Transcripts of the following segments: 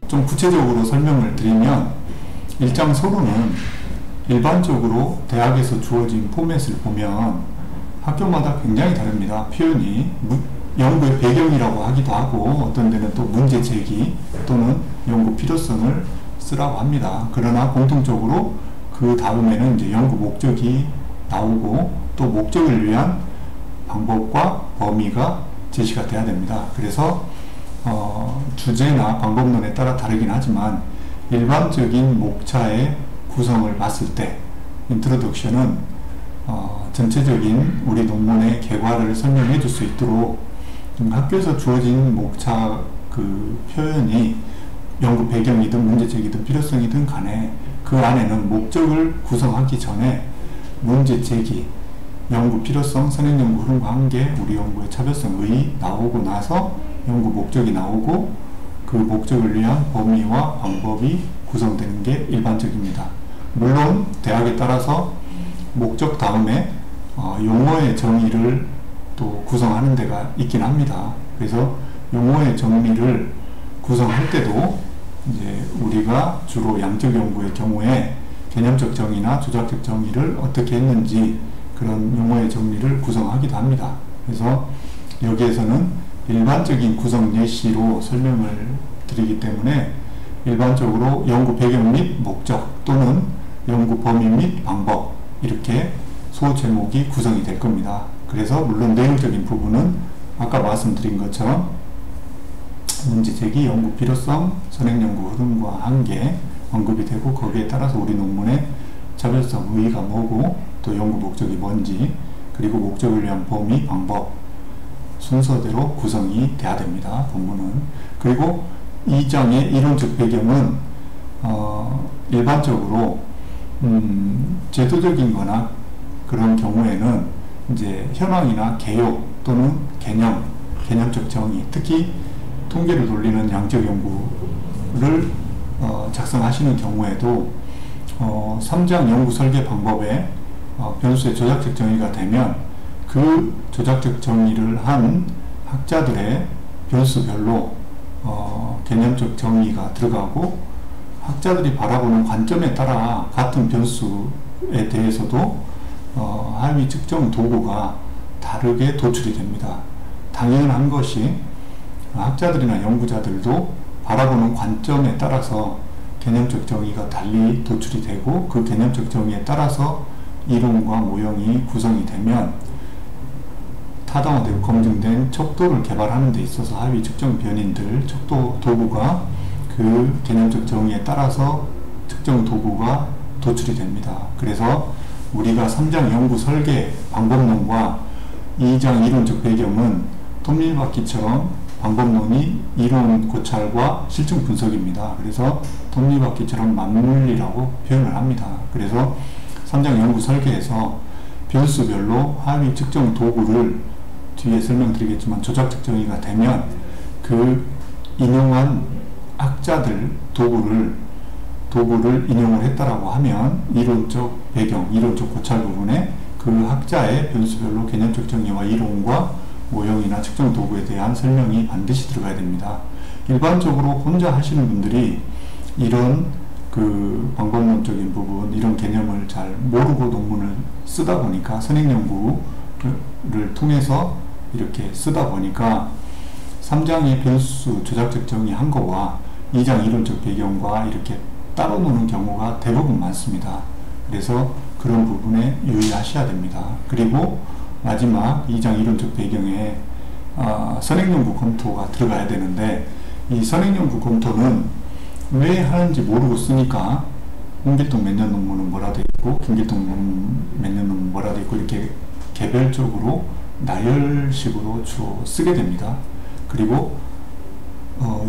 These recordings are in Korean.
좀 구체적으로 설명을 드리면, 일장 서론은 일반적으로 대학에서 주어진 포맷을 보면 학교마다 굉장히 다릅니다. 표현이 연구의 배경이라고 하기도 하고, 어떤 데는 또 문제 제기 또는 연구 필요성을 쓰라고 합니다. 그러나 공통적으로 그 다음에는 이제 연구 목적이 나오고, 또 목적을 위한 방법과 범위가 제시가 돼야 됩니다. 그래서 주제나 방법론에 따라 다르긴 하지만 일반적인 목차의 구성을 봤을 때 인트로덕션은 전체적인 우리 논문의 결과를 설명해 줄 수 있도록 학교에서 주어진 목차 그 표현이 연구 배경이든 문제제기든 필요성이든 간에 그 안에는 목적을 구성하기 전에 문제제기, 연구 필요성, 선행연구 흐름과 한계, 우리 연구의 차별성의 나오고 나서 연구 목적이 나오고, 그 목적을 위한 범위와 방법이 구성되는 게 일반적입니다. 물론 대학에 따라서 목적 다음에 용어의 정의를 또 구성하는 데가 있긴 합니다. 그래서 용어의 정의를 구성할 때도 이제 우리가 주로 양적 연구의 경우에 개념적 정의나 조작적 정의를 어떻게 했는지 그런 용어의 정리를 구성하기도 합니다. 그래서 여기에서는 일반적인 구성 예시로 설명을 드리기 때문에 일반적으로 연구 배경 및 목적 또는 연구 범위 및 방법, 이렇게 소제목이 구성이 될 겁니다. 그래서 물론 내용적인 부분은 아까 말씀드린 것처럼 문제제기, 연구 필요성, 선행연구 흐름과 한계 언급이 되고, 거기에 따라서 우리 논문의 차별성, 의의가 뭐고, 또 연구 목적이 뭔지, 그리고 목적을 위한 범위, 방법 순서대로 구성이 돼야 됩니다. 본문은. 그리고 2장의 이론적 배경은 일반적으로 제도적인 거나 그런 경우에는 이제 현황이나 개요 또는 개념적 정의, 특히 통계를 돌리는 양적 연구를 작성하시는 경우에도 3장 연구 설계 방법에 변수의 조작적 정의가 되면 그 조작적 정의를 한 학자들의 변수별로 개념적 정의가 들어가고, 학자들이 바라보는 관점에 따라 같은 변수에 대해서도 하위 측정 도구가 다르게 도출이 됩니다. 당연한 것이 학자들이나 연구자들도 바라보는 관점에 따라서 개념적 정의가 달리 도출이 되고, 그 개념적 정의에 따라서 이론과 모형이 구성이 되면 타당화되고 검증된 척도를 개발하는 데 있어서 하위 측정 변인들, 척도 도구가 그 개념적 정의에 따라서 측정 도구가 도출이 됩니다. 그래서 우리가 3장 연구 설계 방법론과 2장 이론적 배경은 톱니바퀴처럼 방법론이 이론 고찰과 실증 분석입니다. 그래서 톱니바퀴처럼 맞물리라고 표현을 합니다. 그래서 3장 연구 설계에서 변수별로 하위 측정 도구를 뒤에 설명드리겠지만 조작적 정의가 되면 그 인용한 학자들 도구를 인용을 했다라고 하면 이론적 배경, 이론적 고찰 부분에 그 학자의 변수별로 개념적 정의와 이론과 모형이나 측정 도구에 대한 설명이 반드시 들어가야 됩니다. 일반적으로 혼자 하시는 분들이 이런 그 방법론적인 부분, 이런 개념을 잘 모르고 논문을 쓰다 보니까, 선행연구를 통해서 이렇게 쓰다 보니까 3장의 변수 조작적 정의한 거와 2장 이론적 배경과 이렇게 따로 노는 경우가 대부분 많습니다. 그래서 그런 부분에 유의하셔야 됩니다. 그리고 마지막 2장 이론적 배경에 선행연구 검토가 들어가야 되는데, 이 선행연구 검토는 왜 하는지 모르고 쓰니까 홍길동 몇 년 논문은 뭐라 돼 있고, 김길동 몇 년 논문 뭐라 돼 있고, 이렇게 개별적으로 나열식으로 주로 쓰게 됩니다. 그리고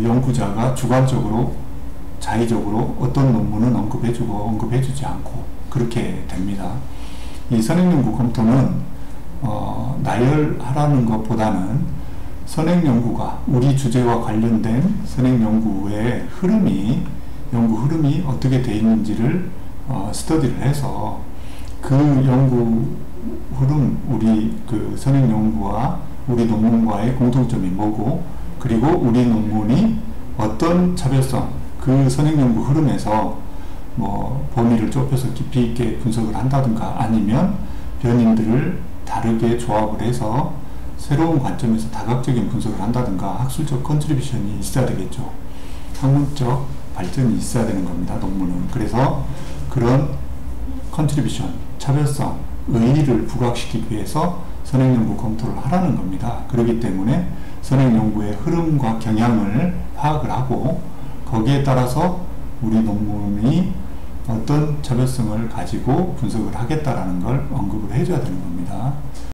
연구자가 주관적으로 자의적으로 어떤 논문은 언급해주고 언급해주지 않고 그렇게 됩니다. 이 선행연구 검토는 나열하라는 것보다는 선행연구가 우리 주제와 관련된 선행연구의 연구 흐름이 어떻게 되어 있는지를 스터디를 해서 그 연구 흐름, 우리 그 선행연구와 우리 논문과의 공통점이 뭐고, 그리고 우리 논문이 어떤 차별성, 그 선행연구 흐름에서 뭐 범위를 좁혀서 깊이 있게 분석을 한다든가 아니면 변인들을 다르게 조합을 해서 새로운 관점에서 다각적인 분석을 한다든가 학술적 컨트리뷰션이 있어야 되겠죠. 학문적 발전이 있어야 되는 겁니다. 논문은. 그래서 그런 컨트리뷰션, 차별성, 의의를 부각시키기 위해서 선행연구 검토를 하라는 겁니다. 그렇기 때문에 선행연구의 흐름과 경향을 파악을 하고 거기에 따라서 우리 논문이 어떤 차별성을 가지고 분석을 하겠다라는 걸 언급을 해줘야 되는 겁니다.